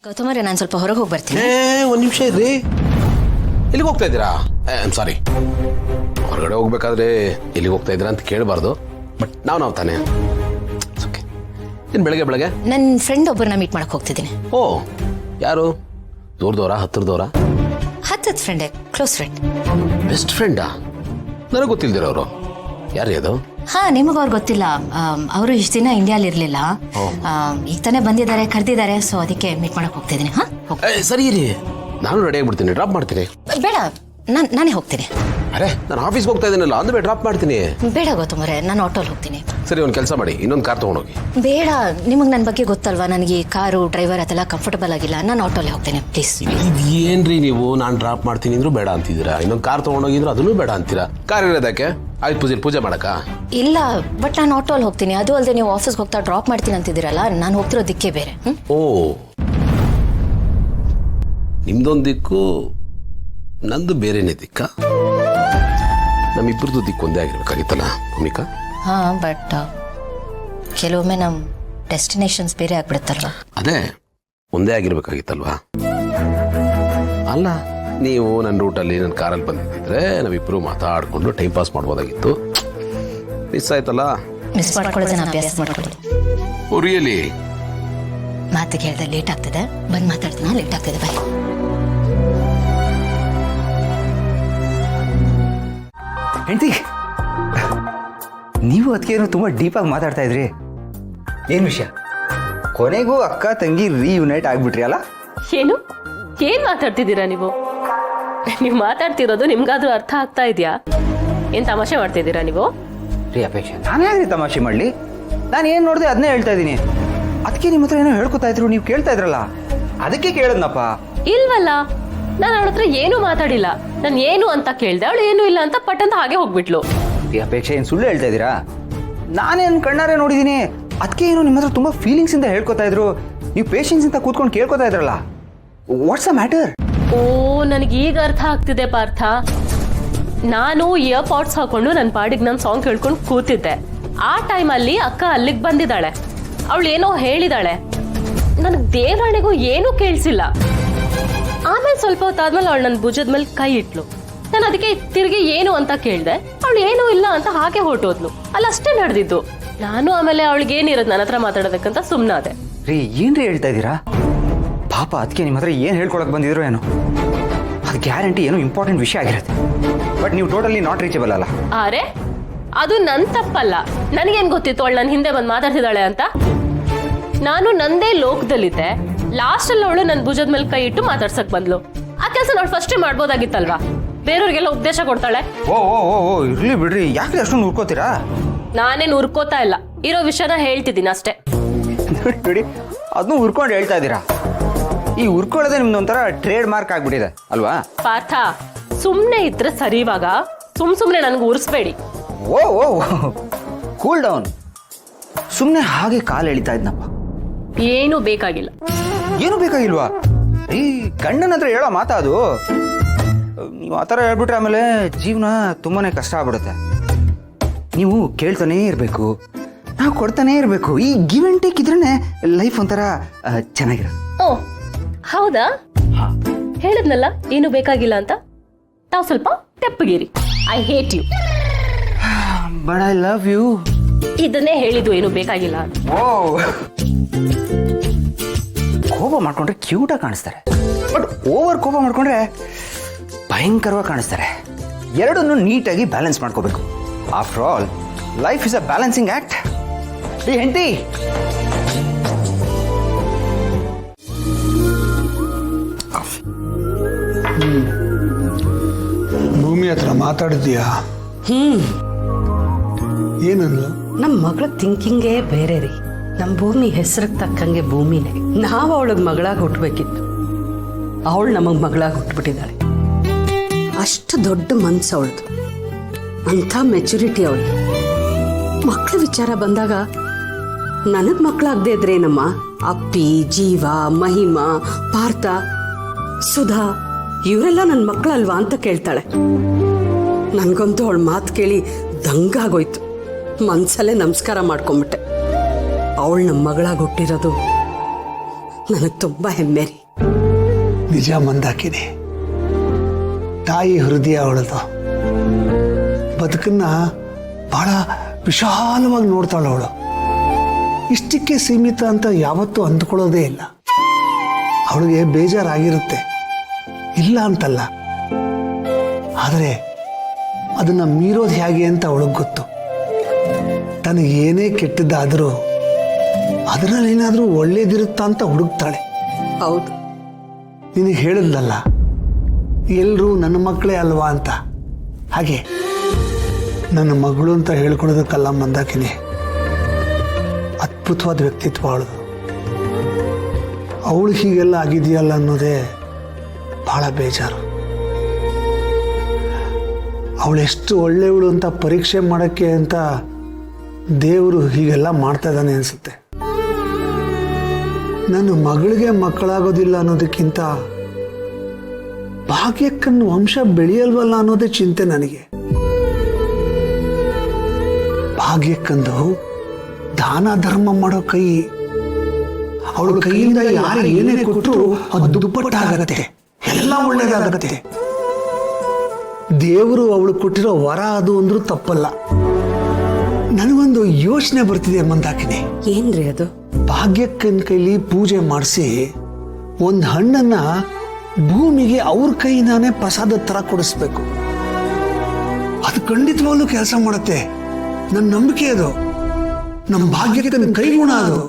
ಗೌತಮರೇ, ನಾನು ಸ್ವಲ್ಪ ಹೊರಗೆ ಹೋಗಿ ಬರ್ತೀನಿ. ಒಂದು ನಿಮಿಷ ಇರ್ರಿ. ಎಲ್ಲಿಗೆ ಹೋಗ್ತಾ ಇದ್ದೀರಾ? ಸಾರಿ, ಹೊರಗಡೆ ಹೋಗ್ಬೇಕಾದ್ರೆ ಎಲ್ಲಿಗೆ ಹೋಗ್ತಾ ಇದ್ದೀರಾ ಅಂತ ಕೇಳಬಾರ್ದು. ಬಟ್ ನಾವು ತಾನೇ. ಓಕೆ. ಇನ್ನು ಬೆಳಗ್ಗೆ ನನ್ನ ಫ್ರೆಂಡ್ ಒಬ್ಬರನ್ನ ಮೀಟ್ ಮಾಡಕ್ಕೆ ಹೋಗ್ತಿದ್ದೀನಿ. ಓ, ಯಾರು? ದೂರದವರಾ ಹತ್ತಿರದವರಾ? ಹತ್ತದ ಫ್ರೆಂಡೇ, ಕ್ಲೋಸ್ ಫ್ರೆಂಡ್. ಬೆಸ್ಟ್ ಫ್ರೆಂಡಾ? ನನಗೆ ಗೊತ್ತಿಲ್ದಿರೋರು. ಯಾರು ಅದು? ಹಾ, ನಿಮಗೆ ಅವ್ರು ಗೊತ್ತಿಲ್ಲ. ಅವರು ಇಷ್ಟು ದಿನ ಇಂಡಿಯಾಲಿ ಇರಲಿಲ್ಲ. ಈಗ ತಾನೇ ಬಂದಿದ್ದಾರೆ, ಕರೆದಿದ್ದಾರೆ. ಸೊ ಅದಕ್ಕೆ ಮೀಟ್ ಮಾಡಕ್ಕೆ ಹೋಗ್ತಿದ್ದೀನಿ. ಹಾ, ಸರಿ ಇರಿ, ನಾನು ರೆಡಿ ಆಗಿಬಿಡ್ತೀನಿ. ಡ್ರಾಪ್ ಮಾಡ್ತೀನಿ. ಬೇಡ, ನಾನೇ ಹೋಗ್ತೀನಿ. ಅರೆ, ನಾನು ಆಫೀಸ್ಗೆ ಹೋಗ್ತಾ ಇದ್ದೀನಲ್ಲ, ಅಂದ್ರೆ ಡ್ರಾಪ್ ಮಾಡ್ತೀನಿ. ಬೇಡ ಗೌತಮರೇ, ನಾನು ಆಟೋಲ್ಲಿ ಹೋಗ್ತೀನಿ. ಸರಿ, ಒಂದು ಕೆಲಸ ಮಾಡಿ, ಇನ್ನೊಂದು ಕಾರ್ ತೊಗೊಂಡೋಗಿ. ಬೇಡ, ನಿಮಗೆ ನನ್ನ ಬಗ್ಗೆ ಗೊತ್ತಲ್ವಾ, ನನಗೆ ಕಾರು ಡ್ರೈವರ್ ಅದೆಲ್ಲ ಕಂಫರ್ಟಬಲ್ ಆಗಿಲ್ಲ. ನಾನು ಆಟೋಲ್ಲಿ ಹೋಗ್ತೀನಿ, ಪ್ಲೀಸ್. ಇದೇನ್ರಿ ನೀವು, ನಾನು ಡ್ರಾಪ್ ಮಾಡ್ತೀನಿ ಅಂದ್ರೂ ಬೇಡ ಅಂತಿದ್ದೀರಾ, ಇನ್ನೊಂದು ಕಾರ್ ತೊಗೊಂಡೋಗಿದ್ರು ಅದನ್ನೂ ಬೇಡ ಅಂತೀರಾ. ಕಾರ್ ಇರೋದಕ್ಕೆ ಆಯ್ತು, ಪೂಜೆ ಮಾಡಕ್ಕ? ಇಲ್ಲ, ಬಟ್ ನಾನು ಆಟೋಲ್ಲಿ ಹೋಗ್ತೀನಿ. ಅದು ಅಲ್ಲದೆ ನೀವು ಆಫೀಸ್ಗೆ ಹೋಗ್ತಾ ಡ್ರಾಪ್ ಮಾಡ್ತೀನಿ ಅಂತಿದ್ದೀರಲ್ಲ, ನಾನು ಹೋಗ್ತಿರೋ ದಿಕ್ಕೇ ಬೇರೆ. ಓ, ನಿಮ್ದೊಂದು ದಿಕ್ಕು, ನಂದು ಬೇರೆನೇ ದಿಕ್ಕ. ನಮ್ಮಿಬ್ಬರದು ದಿಕ್ಕು ಒಂದೇ ಆಗಿರ್ಬೇಕಾಗಿತ್ತಲ್ಲ ಭೂಮಿಕಾ? ಹಾ, ಬಟ್ ಕೆಲವೊಮ್ಮೆ ನಮ್ಮ ಡೆಸ್ಟಿನೇಷನ್ಸ್ ಬೇರೆ ಆಗ್ಬಿಡುತ್ತಲ್ವಾ? ಅದೇ, ಒಂದೇ ಆಗಿರ್ಬೇಕಾಗಿತ್ತಲ್ವಾ? ಅಲ್ಲ, ನೀವು ನನ್ನ ರೂಟಲ್ಲಿ ನನ್ನ ಕಾರಲ್ಲಿ ಬಂದಿದ್ದಿದ್ರೆ ನಾವಿಬ್ಬರು ಮಾತಾಡ್ಕೊಂಡು ಟೈಮ್ ಪಾಸ್ ಮಾಡ್ಬೋದಾಗಿತ್ತು. ಮಿಸ್ ಆಯ್ತಲ್ಲ. ಮಿಸ್ ಮಾಡ್ಕೊಳ್ಳೋದನ್ನ ಅಭ್ಯಾಸ ಮಾಡ್ಕೊಳ್ಳಿ. ಓ, ರಿಯಲಿ? ಮಾತಿಗೆ ಹೇಳಿದ್ರೆ ಲೇಟ್ ಆಗ್ತದೆ, ಬಂದು ಮಾತಾಡ್ತೀನ. ಲೇಟ್ ಆಗ್ತದೆ, ಬಾಯ್. ಹೆಂಡತಿ, ನೀವು ಅದಕ್ಕೆ ಏನೋ ತುಂಬ ಡೀಪಾಗಿ ಮಾತಾಡ್ತಾ ಇದ್ರಿ. ಏನು ವಿಷಯ? ಕೊನೆಗೂ ಅಕ್ಕ ತಂಗಿ ರೀಯುನೈಟ್ ಆಗ್ಬಿಟ್ರಿ ಅಲ್ಲ? ಏನ್ ಮಾತಾಡ್ತಿದ್ದೀರಾ ನೀವು? ನೀವು ಮಾತಾಡ್ತಿರೋದು ನಿಮ್ಗಾದ್ರೂ ಅರ್ಥ ಆಗ್ತಾ ಇದೆಯಾ? ಏನ್ ತಮಾಷೆ ಮಾಡ್ತಿದ್ದೀರಾ ನೀವು? ರೀ ಅಪೇಕ್ಷೆ, ನಾನು ಹೇಗ್ರಿ ತಮಾಷೆ ಮಾಡಲಿ? ನಾನು ಏನು ನೋಡಿದೆ ಅದನ್ನೇ ಹೇಳ್ತಾ ಇದ್ದೀನಿ. ಅದಕ್ಕೆ ನಿಮ್ಮ ಹತ್ರ ಏನೋ ಹೇಳ್ಕೊತಾ ಇದ್ರು, ನೀವು ಕೇಳ್ತಾ ಇದ್ರಲ್ಲ, ಅದಕ್ಕೆ ಕೇಳದ್ನಪ್ಪ. ಇಲ್ವಲ್ಲ, ನಾನು ಅವಳ ಹತ್ರ ಏನೂ ಮಾತಾಡಿಲ್ಲ. ನಾನು ಏನು ಅಂತ ಕೇಳ್ದೆ, ಅವಳು ಏನು ಇಲ್ಲ ಅಂತ ಪಟ್ಟಂತ ಹಾಗೆ ಹೋಗ್ಬಿಟ್ಲು. ಈ ಅಪೇಕ್ಷೆ ಏನು ಸುಳ್ಳು ಹೇಳ್ತಾ ಇದ್ದೀರಾ? ನಾನೇನು ಕಣ್ಣಾರೆ ನೋಡಿದ್ದೀನಿ. ಅದಕ್ಕೆ ಏನು ನಿಮ್ಮ ಹತ್ರ ತುಂಬ ಫೀಲಿಂಗ್ಸ್ ಇಂದ ಹೇಳ್ಕೊತಾ ಇದ್ರು, ನೀವು ಪೇಷನ್ಸ್ ಅಂತ ಕೂತ್ಕೊಂಡು ಕೇಳ್ಕೊತಾ ಇದ್ರಲ್ಲ. What's the matter? ಓ, ನನಗೆ ಈಗ ಅರ್ಥ ಆಗ್ತಿದೆ ಪಾರ್ಥ. ನಾನು ಇಯರ್ ಪಾಡ್ಸ್ ಹಾಕೊಂಡು ನನ್ನ ಪಾಡಿಗೆ ನಾನು ಸಾಂಗ್ ಕೇಳ್ಕೊಂಡು ಕೂತಿದ್ದೆ. ಆ ಟೈಮಲ್ಲಿ ಅಕ್ಕ ಅಲ್ಲಿಗೆ ಬಂದಿದ್ದಾಳೆ. ಅವಳು ಏನೋ ಹೇಳಿದಾಳೆ, ನನಗೆ ದೇವರಾಣೆಗೂ ಏನೂ ಕೇಳಿಸಿಲ್ಲ. ಆಮೇಲೆ ಸ್ವಲ್ಪ ಹೊತ್ತಾದ್ಮೇಲೆ ಅವಳು ನನ್ನ ಭುಜದ ಮೇಲೆ ಕೈ ಇಟ್ಲು. ನಾನು ಅದಕ್ಕೆ ತಿರುಗಿ ಏನು ಅಂತ ಕೇಳಿದೆ. ಅವಳು ಏನೂ ಇಲ್ಲ ಅಂತ ಹಾಗೆ ಹೊರಟೋದ್ಲು. ಅಲ್ಲಷ್ಟೇ ನಡೆದಿದ್ದು. ನಾನು ಆಮೇಲೆ ಅವಳಿಗೆ ಏನಿರೋದು ನನ್ನ ಹತ್ರ ಮಾತಾಡೋದಕ್ಕಂತ ಸುಮ್ಮನಾದೆ. ರೀ, ಏನ್ರಿ ಹೇಳ್ತಾ ಇದ್ದೀರಾ? ಪಾಪ ಅದಕ್ಕೆ ನಿಮ್ಮ ಹತ್ರ ಏನು ಹೇಳ್ಕೊಳಕ್ ಬಂದಿದ್ರು ಏನೋ. ಅದು ಗ್ಯಾರಂಟಿ ಏನೋ ಇಂಪಾರ್ಟೆಂಟ್ ವಿಷಯ ಆಗಿರುತ್ತೆ. ಬಟ್ ನೀವು ಟೋಟಲಿ ನಾಟ್ ರೀಚಬಲ್ ಅಲ್ಲ. ಅರೆ, ಅದು ನನ್ನ ತಪ್ಪಲ್ಲ. ನನಗೇನು ಗೊತ್ತಿತ್ತು ಅವಳು ನನ್ನ ಹಿಂದೆ ಬಂದು ಮಾತಾಡ್ತಿದ್ದಾಳೆ ಅಂತ? ನಾನು ನಂದೇ ಲೋಕದಲ್ಲಿದ್ದೆ. ಲಾಸ್ಟಲ್ಲಿ ಅವಳು ನನ್ನ ಭುಜದ ಮೇಲೆ ಕೈ ಇಟ್ಟು ಮಾತಾಡ್ಸಕ್ ಬಂದ್ಲು. ಆ ಕೆಲಸ ನಾವು ಫಸ್ಟೇ ಮಾಡ್ಬೋದಾಗಿತ್ತಲ್ವಾ? ಬೇರೆಯವ್ರಿಗೆಲ್ಲ ಉಪದೇಶ ಕೊಡ್ತಾಳೆ. ಓ ಓ ಓ ಓ, ಇರ್ಲಿ ಬಿಡ್ರಿ, ಯಾಕೆ ಅಷ್ಟೊಂದು ಉರ್ಕೋತೀರಾ? ನಾನೇನು ಉರ್ಕೋತಾ ಇಲ್ಲ, ಇರೋ ವಿಷಯನ ಹೇಳ್ತಿದ್ದೀನಿ ಅಷ್ಟೇ. ನೋಡಿ, ಅದನ್ನು ಉರ್ಕೊಂಡು ಹೇಳ್ತಾ ಇದ್ದೀರಾ. ಈ ಉರ್ಕೊಳ್ಳೋದೇ ನಿಮ್ದೊಂಥರ ಟ್ರೇಡ್ ಮಾರ್ಕ್ ಆಗ್ಬಿಟ್ಟಿದೆ ಅಲ್ವಾ? ಪಾರ್ಥ, ಸುಮ್ಮನೆ ಇದ್ರೆ ಸರಿ. ಇವಾಗ ಸುಮ್ಮನೆ ನನಗೆ ಉರ್ಸ್ಬೇಡಿ. ಓ ಓ, ಕೂಲ್ ಡೌನ್. ಸುಮ್ಮನೆ ಹಾಗೆ ಕಾಲು ಎಳಿತಾ ಇದ್ನಪ್ಪ. ಏನು ಬೇಕಾಗಿಲ್ಲ. ಏನು ಬೇಕಾಗಿಲ್ವಾ? ಈ ಗಂಡನ ಹತ್ರ ಹೇಳೋ ಮಾತಾ ಅದು. ನೀವು ಆ ಥರ ಹೇಳ್ಬಿಟ್ರೆ ಆಮೇಲೆ ಜೀವನ ತುಂಬಾನೇ ಕಷ್ಟ ಆಗ್ಬಿಡುತ್ತೆ. ನೀವು ಕೇಳ್ತಾನೇ ಇರಬೇಕು, ನಾವು ಕೊಡ್ತಾನೇ ಇರಬೇಕು. ಈ ಗಿವ್ ಅಂಡ್ ಟೇಕ್ ಇದ್ರೇನೆ ಲೈಫ್ ಒಂಥರ ಚೆನ್ನಾಗಿರೋದು. ಓ, ಹೌದಾ? ಹೇಳಿದ್ನಲ್ಲ ಏನು ಬೇಕಾಗಿಲ್ಲ ಅಂತ. ತಾವು ಸ್ವಲ್ಪ ತೆಪ್ಪಗಿರಿ. I hate you. But I love you. ಇದನ್ನೇ ಹೇಳಿದ್ದು ಏನು ಬೇಕಾಗಿಲ್ಲ ಅಂತ. ಓ, ಕೋಪ ಮಾಡ್ಕೊಂಡ್ರೆ ಕ್ಯೂಟಾಗಿ ಕಾಣಿಸ್ತಾರೆ, ಬಟ್ ಓವರ್ ಕೋಪ ಮಾಡ್ಕೊಂಡ್ರೆ ಭಯಂಕರವಾಗಿ ಕಾಣಿಸ್ತಾರೆ. ಎರಡನ್ನು ನೀಟಾಗಿ ಬ್ಯಾಲೆನ್ಸ್ ಮಾಡ್ಕೋಬೇಕು. After all life is a balancing act. ಈ ಹೆಂಡತಿ, ಭೂಮಿ ಹತ್ರ ಮಾತಾಡಿದ್ಯಾ? ಏನಂದ್ಲು? ನಮ್ಮ ಮಗಳ ಥಿಂಕಿಂಗೇ ಬೇರೆ ರೀ. ನಮ್ಮ ಭೂಮಿ ಹೆಸರಿಗೆ ತಕ್ಕಂಗೆ ಭೂಮಿನೇ. ನಾವು ಅವಳಿಗೆ ಮಗಳಾಗಿ ಹುಟ್ಟಬೇಕಿತ್ತು, ಅವಳು ನಮಗೆ ಮಗಳಾಗಿ ಹುಟ್ಟುಬಿಟ್ಟಿದ್ದಾಳೆ. ಅಷ್ಟು ದೊಡ್ಡ ಮನ್ಸು ಅವಳದು, ಅಂಥ ಮೆಚುರಿಟಿ ಅವಳು. ಮಕ್ಕಳ ವಿಚಾರ ಬಂದಾಗ ನನಗೆ ಮಕ್ಕಳಾಗದೇ ಇದ್ರೇನಮ್ಮ, ಅಪ್ಪಿ, ಜೀವ, ಮಹಿಮಾ, ಪಾರ್ಥ, ಸುಧಾ ಇವರೆಲ್ಲ ನನ್ನ ಮಕ್ಕಳಲ್ವಾ ಅಂತ ಕೇಳ್ತಾಳೆ. ನನಗಂತೂ ಅವಳ ಮಾತು ಕೇಳಿ ದಂಗಾಗೋಯ್ತು. ಮನ್ಸಲ್ಲೇ ನಮಸ್ಕಾರ ಮಾಡ್ಕೊಂಬಿಟ್ಟೆ. ಅವಳು ನಮ್ಮ ಮಗಳಾಗಿ ಹುಟ್ಟಿರೋದು ನನಗೆ ತುಂಬ ಹೆಮ್ಮೆ ರೀ. ನಿಜ ಮಂದಾಕಿನಿ, ತಾಯಿ ಹೃದಯ ಅವಳದು. ಬದುಕನ್ನ ಬಹಳ ವಿಶಾಲವಾಗಿ ನೋಡ್ತಾಳೆ ಅವಳು. ಇಷ್ಟಕ್ಕೆ ಸೀಮಿತ ಅಂತ ಯಾವತ್ತೂ ಅಂದ್ಕೊಳ್ಳೋದೇ ಇಲ್ಲ. ಅವಳಿಗೆ ಬೇಜಾರಾಗಿರುತ್ತೆ, ಇಲ್ಲ ಅಂತಲ್ಲ. ಆದರೆ ಅದನ್ನ ಮೀರೋದು ಹೇಗೆ ಅಂತ ಅವಳಿಗೆ ಗೊತ್ತು. ತನಗೆ ಏನೇ ಕೆಟ್ಟದ್ದಾದರೂ ಅದರಲ್ಲಿ ಏನಾದರೂ ಒಳ್ಳೇದಿರುತ್ತಾ ಅಂತ ಹುಡುಕ್ತಾಳೆ. ಹೌದು, ನಿನಗೆ ಹೇಳಿದ್ಲಲ್ಲ, ಎಲ್ಲರೂ ನನ್ನ ಮಕ್ಕಳೇ ಅಲ್ವಾ ಅಂತ. ಹಾಗೆ ನನ್ನ ಮಗಳು ಅಂತ ಹೇಳ್ಕೊಳೋದಕ್ಕಲ್ಲ ಮಂದಾಕಿನಿ, ಅದ್ಭುತವಾದ ವ್ಯಕ್ತಿತ್ವ ಅವಳದು. ಅವಳು ಹೀಗೆಲ್ಲ ಆಗಿದೆಯಲ್ಲ ಅನ್ನೋದೇ ಬಹಳ ಬೇಜಾರು. ಅವಳೆಷ್ಟು ಒಳ್ಳೆಯವಳು ಅಂತ ಪರೀಕ್ಷೆ ಮಾಡೋಕ್ಕೆ ಅಂತ ದೇವರು ಹೀಗೆಲ್ಲ ಮಾಡ್ತಾ ಇದ್ದಾನೆ ಅನಿಸುತ್ತೆ. ನನ್ನ ಮಗಳಿಗೆ ಮಕ್ಕಳಾಗೋದಿಲ್ಲ ಅನ್ನೋದಕ್ಕಿಂತ ಭಾಗ್ಯಕ್ಕನ್ನು ವಂಶ ಬೆಳೆಯಲ್ವಲ್ಲ ಅನ್ನೋದೇ ಚಿಂತೆ ನನಗೆ. ಭಾಗ್ಯಕ್ಕಂದು ದಾನ ಧರ್ಮ ಮಾಡೋ ಕೈ, ಅವಳ ಕೈಯಿಂದ ಯಾರು ಏನೇ ಕೊಟ್ಟರು ಅದು ದುಪ್ಪಟ್ಟಾಗತ್ತೆ, ಎಲ್ಲ ಒಳ್ಳೇದಾಗತ್ತೆ. ದೇವರು ಅವಳು ಕೊಟ್ಟಿರೋ ವರ ಅದು ಅಂದ್ರೂ ತಪ್ಪಲ್ಲ. ನನಗೊಂದು ಯೋಚನೆ ಬರ್ತಿದೆ ಮಂದಾಕಿನಿ. ಏನ್ರಿ ಅದು? ಭಾಗ್ಯಕ್ಕನ ಕೈಲಿ ಪೂಜೆ ಮಾಡಿಸಿ ಒಂದು ಹಣ್ಣನ್ನ ಭೂಮಿಗೆ ಅವ್ರ ಕೈಯಿಂದಾನೇ ಪ್ರಸಾದ ತರ ಕೊಡಿಸ್ಬೇಕು. ಅದು ಖಂಡಿತವಾಗ್ಲೂ ಕೆಲಸ ಮಾಡುತ್ತೆ. ನನ್ನ ನಂಬಿಕೆ ಅದು. ನಮ್ಮ ಭಾಗ್ಯಕ್ಕನ ಕೈಗುಣ ಅದು.